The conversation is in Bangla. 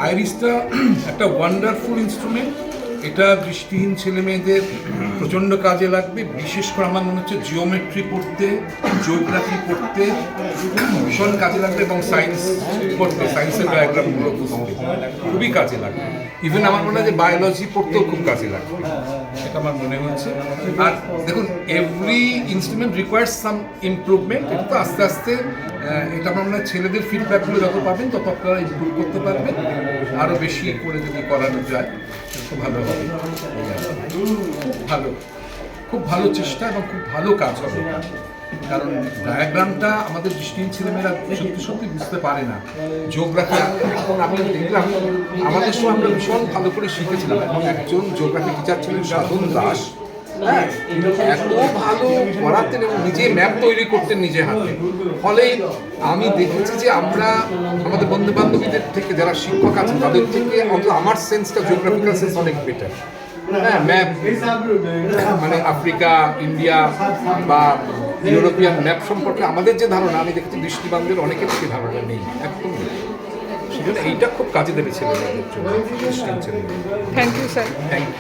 আইরিসটা একটা ওয়ান্ডারফুল ইনস্ট্রুমেন্ট। এটা দৃষ্টিহীন ছেলে মেয়েদের প্রচণ্ড কাজে লাগবে, বিশেষ করে আমার মনে হচ্ছে জিওমেট্রি পড়তে, জিওগ্রাফি পড়তে ভীষণ কাজে লাগবে, এবং সায়েন্স পড়তে, সায়েন্সের ডায়াগ্রামগুলো বুঝতে খুবই কাজে লাগবে। ইভেন আমার মনে হয় যে বায়োলজি পড়তেও খুব কাজে লাগবে, এটা আমার মনে হচ্ছে। আর দেখুন, এভরি ইনস্ট্রুমেন্ট রিকোয়ার্স সাম ইমপ্রুভমেন্ট। এটা তো আস্তে আস্তে এটা আমার মনে হয় ছেলেদের ফিডব্যাকগুলো যত পাবেন তত আপনারা ইমপ্রুভ করতে পারবেন। আরও বেশি করে যদি করানো যায় খুব ভালো হবে। খুব ভালো চেষ্টা এবং খুব ভালো কাজ হবে, কারণ ডায়াগ্রামটা আমাদের দৃষ্টিহীন ছেলেমেয়েরা সত্যি বুঝতে পারে না। জিওগ্রাফি এখন আমি দেখলাম আমাদের সময় আমরা ভীষণ ভালো করে শিখেছিলাম, এবং একজন জিওগ্রাফি টিচার ছিলেন সাধন দাস। হ্যাঁ, এত ভালো পড়াতেন এবং নিজে ম্যাপ তৈরি করতেন নিজে হাতে। ফলে আমি দেখেছি যে আমরা আমাদের বন্ধু বান্ধবীদের থেকে যারা শিক্ষক আছেন তাদের থেকে অন্তত আমার সেন্সটা, জিওগ্রাফিক্যাল সেন্স অনেক বেটার। হ্যাঁ, ম্যাপ মানে আফ্রিকা, ইন্ডিয়া বা ইউরোপিয়ান ম্যাপ সম্পর্কে আমাদের যে ধারণা, আমি দেখেছি দৃষ্টিবানদের অনেকের সেই ধারণা নেই, একদম নেই। সেজন্য এইটা খুব কাজে দেবে ছেলেমেয়েদের জন্য, দৃষ্টিহীন ছেলেমেয়েদের। Thank you sir. Thank you.